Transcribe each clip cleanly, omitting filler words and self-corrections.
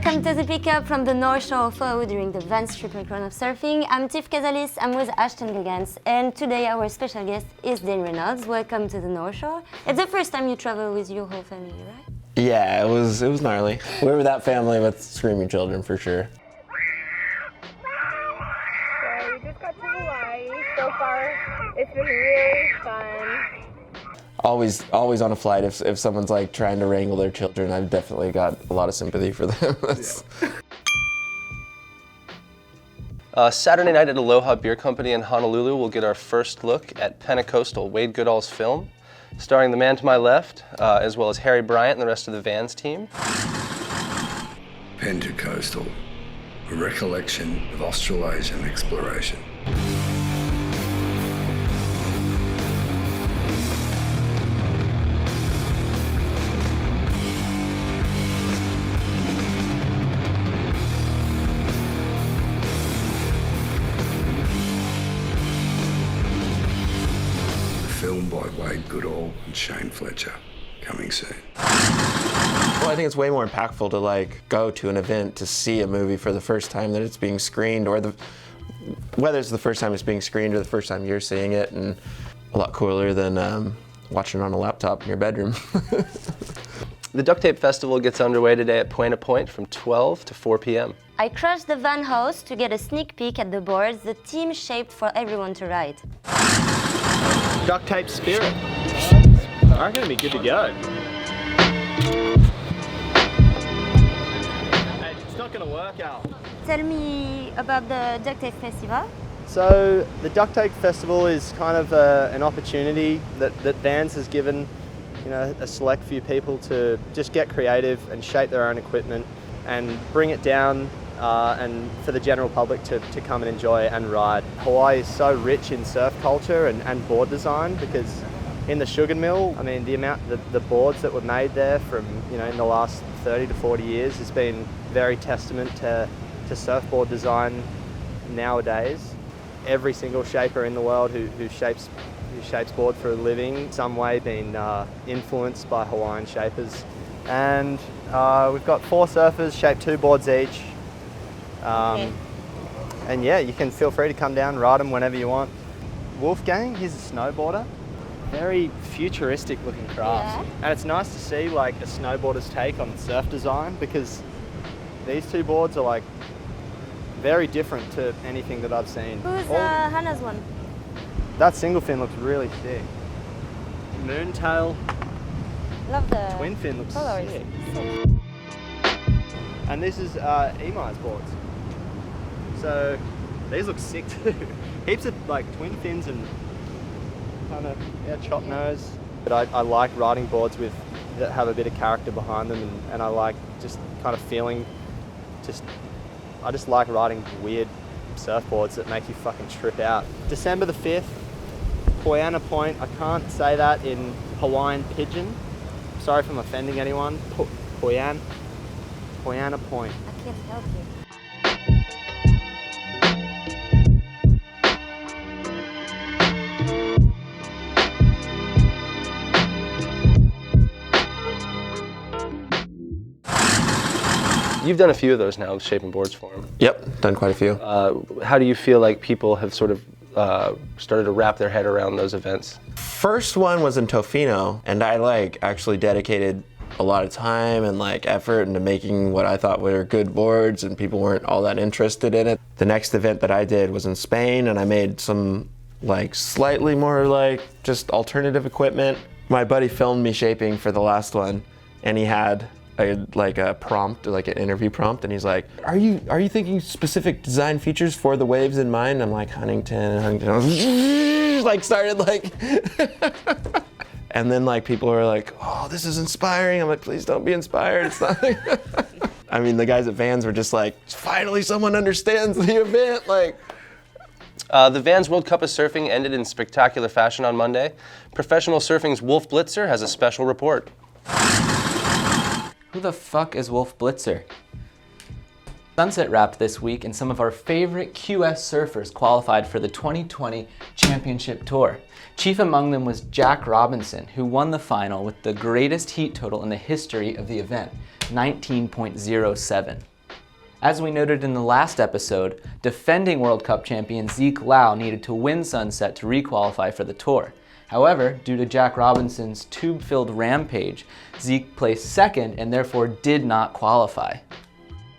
Welcome to the pickup from the North Shore of Oahu during the Vans Triple Crown of Surfing. I'm Tiff Cazalis, I'm with Ashton Gagans, and today our special guest is Dane Reynolds. Welcome to the North Shore. It's the first time you travel with your whole family, right? Yeah, it was gnarly. We were that family with screaming children for sure. So we just got to Hawaii. So far, it's been really fun. Always on a flight, if someone's like trying to wrangle their children, I've definitely got a lot of sympathy for them. Saturday night at Aloha Beer Company in Honolulu, we'll get our first look at Pentecostal, Wade Goodall's film, starring the man to my left, as well as Harry Bryant and the rest of the Vans team. Pentecostal, a recollection of Australasian exploration. Film by Wade Goodall and Shane Fletcher, coming soon. Well, I think it's way more impactful to like go to an event to see a movie for the first time that it's being screened, or whether it's the first time it's being screened or the first time you're seeing it, and a lot cooler than watching it on a laptop in your bedroom. The Duct Tape Festival gets underway today at Buena Point from 12 to 4 p.m. I crashed the van house to get a sneak peek at the boards the team shaped for everyone to ride. Duct tape spirit. I'm gonna be good to go. Hey, it's not gonna work out. Tell me about the Duct Tape Festival. So the Duct Tape Festival is kind of an opportunity that Vans has given, you know, a select few people to just get creative and shape their own equipment and bring it down and for the general public to come and enjoy and ride. Hawaii is so rich in surf culture and board design, because in the sugar mill, I mean, the boards that were made there from, you know, in the last 30 to 40 years has been very testament to surfboard design nowadays. Every single shaper in the world who shapes board for a living, some way been influenced by Hawaiian shapers. And we've got 4 surfers, shape 2 boards each. Okay. And yeah, you can feel free to come down, ride them whenever you want. Wolfgang, he's a snowboarder. Very futuristic looking craft. Yeah. And it's nice to see like a snowboarder's take on surf design, because these 2 boards are like very different to anything that I've seen. Who's Hannah's one? That single fin looks really sick. Moontail Love the twin fin looks colors. sick. Sick. And this is Emai's boards. So these look sick too. Heaps of like twin fins and kind of chop nose. But I like riding boards that have a bit of character behind them, and I like just kind of feeling I just like riding weird surfboards that make you fucking trip out. December the 5th, Buena Point. I can't say that in Hawaiian pidgin. Sorry if I'm offending anyone. Buena Point. I can't help you. You've done a few of those now, shaping boards for them. Yep, done quite a few. How do you feel like people have sort of started to wrap their head around those events? First one was in Tofino, and I like actually dedicated a lot of time and like effort into making what I thought were good boards, and people weren't all that interested in it. The next event that I did was in Spain, and I made some like slightly more like just alternative equipment. My buddy filmed me shaping for the last one, and he had a prompt, like an interview prompt, and he's like, are you thinking specific design features for the waves in mind? I'm like, Huntington. I was like started like and then like people are like, oh, this is inspiring. I'm like, please don't be inspired. It's not I mean, the guys at Vans were just like, finally someone understands the event. Like, the Vans World Cup of Surfing ended in spectacular fashion on Monday. Professional surfing's Wolf Blitzer has a special report. Who the fuck is Wolf Blitzer? Sunset wrapped this week, and some of our favorite QS surfers qualified for the 2020 Championship Tour. Chief among them was Jack Robinson, who won the final with the greatest heat total in the history of the event, 19.07. As we noted in the last episode, defending World Cup champion Zeke Lau needed to win Sunset to requalify for the tour. However, due to Jack Robinson's tube-filled rampage, Zeke placed second and therefore did not qualify.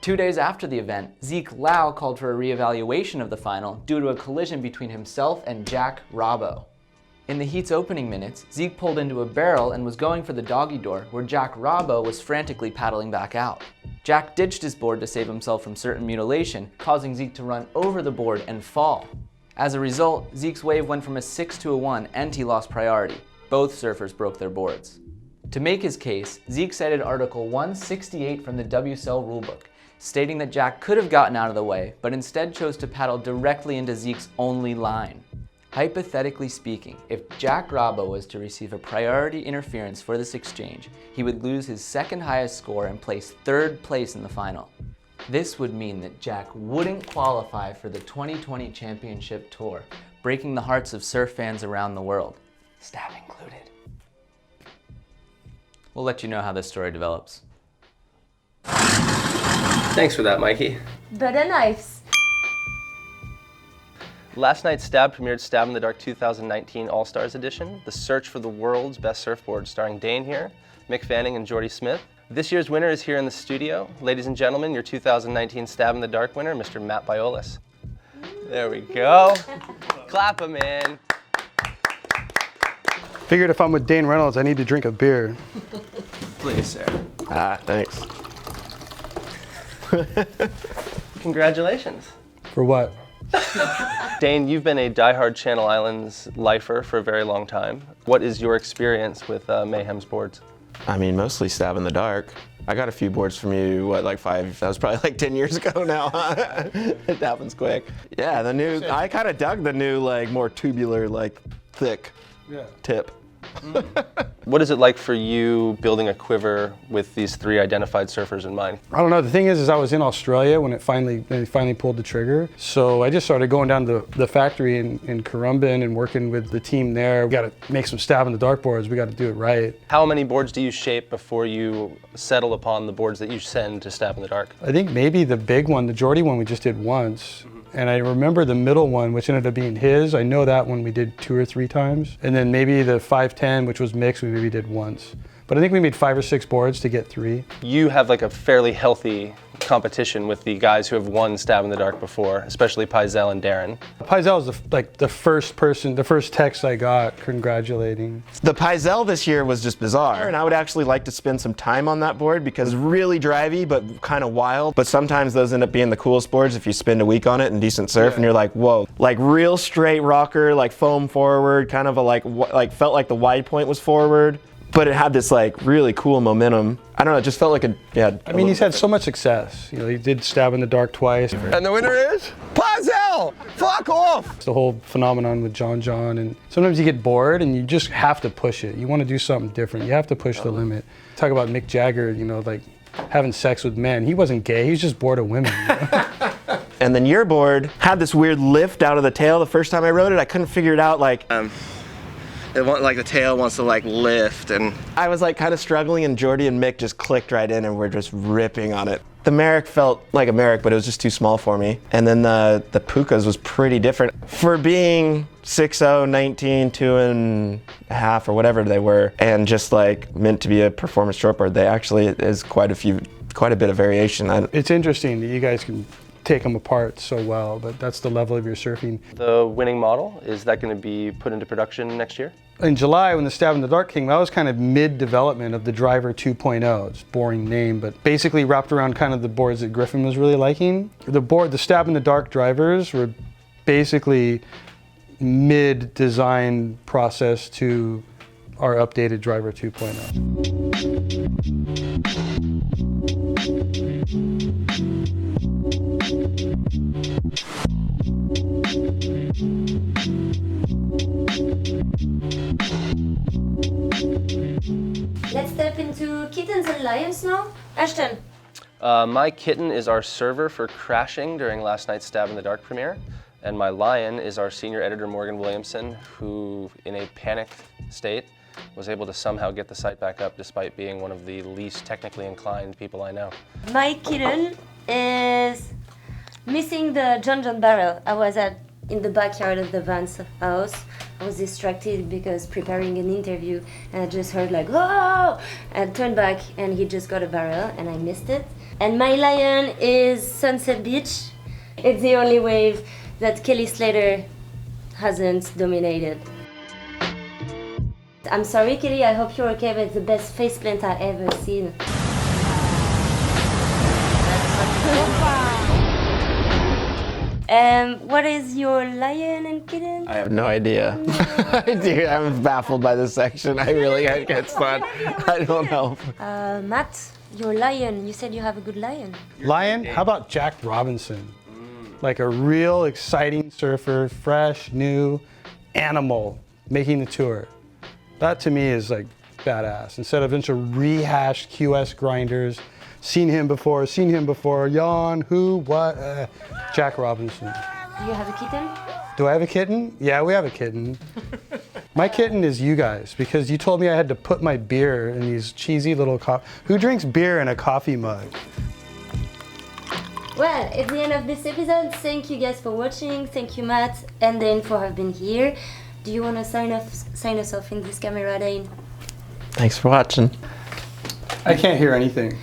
2 days after the event, Zeke Lau called for a reevaluation of the final due to a collision between himself and Jack Robbo. In the heat's opening minutes, Zeke pulled into a barrel and was going for the doggy door, where Jack Robbo was frantically paddling back out. Jack ditched his board to save himself from certain mutilation, causing Zeke to run over the board and fall. As a result, Zeke's wave went from a 6 to a 1 and he lost priority. Both surfers broke their boards. To make his case, Zeke cited Article 168 from the WSL rulebook, stating that Jack could have gotten out of the way, but instead chose to paddle directly into Zeke's only line. Hypothetically speaking, if Jack Robbo was to receive a priority interference for this exchange, he would lose his second highest score and place third place in the final. This would mean that Jack wouldn't qualify for the 2020 Championship Tour, breaking the hearts of surf fans around the world, Stab included. We'll let you know how this story develops. Thanks for that, Mikey. Butter knives. Last night's Stab premiered Stab in the Dark 2019 All-Stars Edition, the search for the world's best surfboard, starring Dane here, Mick Fanning, and Jordy Smith. This year's winner is here in the studio. Ladies and gentlemen, your 2019 Stab in the Dark winner, Mr. Matt Biolis. There we go. Clap him in. Figured if I'm with Dane Reynolds, I need to drink a beer. Please, sir. Thanks. Congratulations. For what? Dane, you've been a diehard Channel Islands lifer for a very long time. What is your experience with Mayhem's boards? I mean, mostly Stab in the Dark. I got a few boards from you, that was probably like 10 years ago now. It happens quick. Yeah, I kind of dug the new, more tubular, thick tip. What is it like for you building a quiver with these three identified surfers in mind? I don't know. The thing is I was in Australia when they finally pulled the trigger. So I just started going down to the factory in Currumbin and working with the team there. We got to make some Stab in the Dark boards. We got to do it right. How many boards do you shape before you settle upon the boards that you send to Stab in the Dark? I think maybe the big one, the Jordy one, we just did once. And I remember the middle one, which ended up being his. I know that one we did 2 or 3 times. And then maybe the 510, which was mixed, we maybe did once. But I think we made 5 or 6 boards to get 3. You have a fairly healthy competition with the guys who have won Stab in the Dark before, especially Paizel and Darren. Paizel was the first text I got congratulating. The Paizel this year was just bizarre, and I would actually like to spend some time on that board because it's really drivey but kind of wild. But sometimes those end up being the coolest boards if you spend a week on it in decent surf, and you're like, whoa, real straight rocker, foam forward, kind of felt like the wide point was forward. But it had this really cool momentum. I don't know, it just felt like I mean, he's had so much success. He did Stab in the Dark twice. And the winner is Paizel! Fuck off! It's the whole phenomenon with John, and sometimes you get bored and you just have to push it. You want to do something different. You have to push the limit. Talk about Mick Jagger, having sex with men. He wasn't gay, he was just bored of women. And then your board had this weird lift out of the tail. The first time I rode it, I couldn't figure it out. The tail wants to lift, and I was kind of struggling, and Jordy and Mick just clicked right in and we're just ripping on it. The Merrick felt like a Merrick, but it was just too small for me. And then the Pukas was pretty different. For being 6'0", 19, 2.5 or whatever they were, and just meant to be a performance shortboard, they actually is quite a bit of variation. It's interesting that you guys can take them apart so well, but that's the level of your surfing. The winning model, is that going to be put into production next year? In July, when the Stab in the Dark came, that was kind of mid-development of the Driver 2.0. It's a boring name, but basically wrapped around kind of the boards that Griffin was really liking. The Stab in the Dark drivers were basically mid-design process to our updated Driver 2.0. Let's step into kittens and lions now. Ashton. My kitten is our server for crashing during last night's Stab in the Dark premiere, and my lion is our senior editor Morgan Williamson, who, in a panicked state, was able to somehow get the site back up despite being one of the least technically inclined people I know. My kitten is missing the John barrel. I was in the backyard of the Vance house. I was distracted because preparing an interview, and I just heard like, "Whoa!" and turned back, and he just got a barrel, and I missed it. And my lion is Sunset Beach. It's the only wave that Kelly Slater hasn't dominated. I'm sorry, Kelly, I hope you're okay, but it's the best faceplant I've ever seen. What is your lion and kitten? I have no idea. Dude, I'm baffled by this section. I can't start. I don't know. Matt, your lion, you said you have a good lion. Lion, how about Jack Robinson? Like a real exciting surfer, fresh, new animal making the tour. That to me is like badass. Instead of a bunch of rehashed QS grinders, seen him before, yawn, who, what, Jack Robinson. Do you have a kitten? Do I have a kitten? Yeah, we have a kitten. My kitten is you guys, because you told me I had to put my beer in these cheesy little Who drinks beer in a coffee mug? Well, it's the end of this episode. Thank you guys for watching. Thank you, Matt and Dane, for having been here. Do you want to sign us off in this camera, Dane? Thanks for watching. I can't hear anything.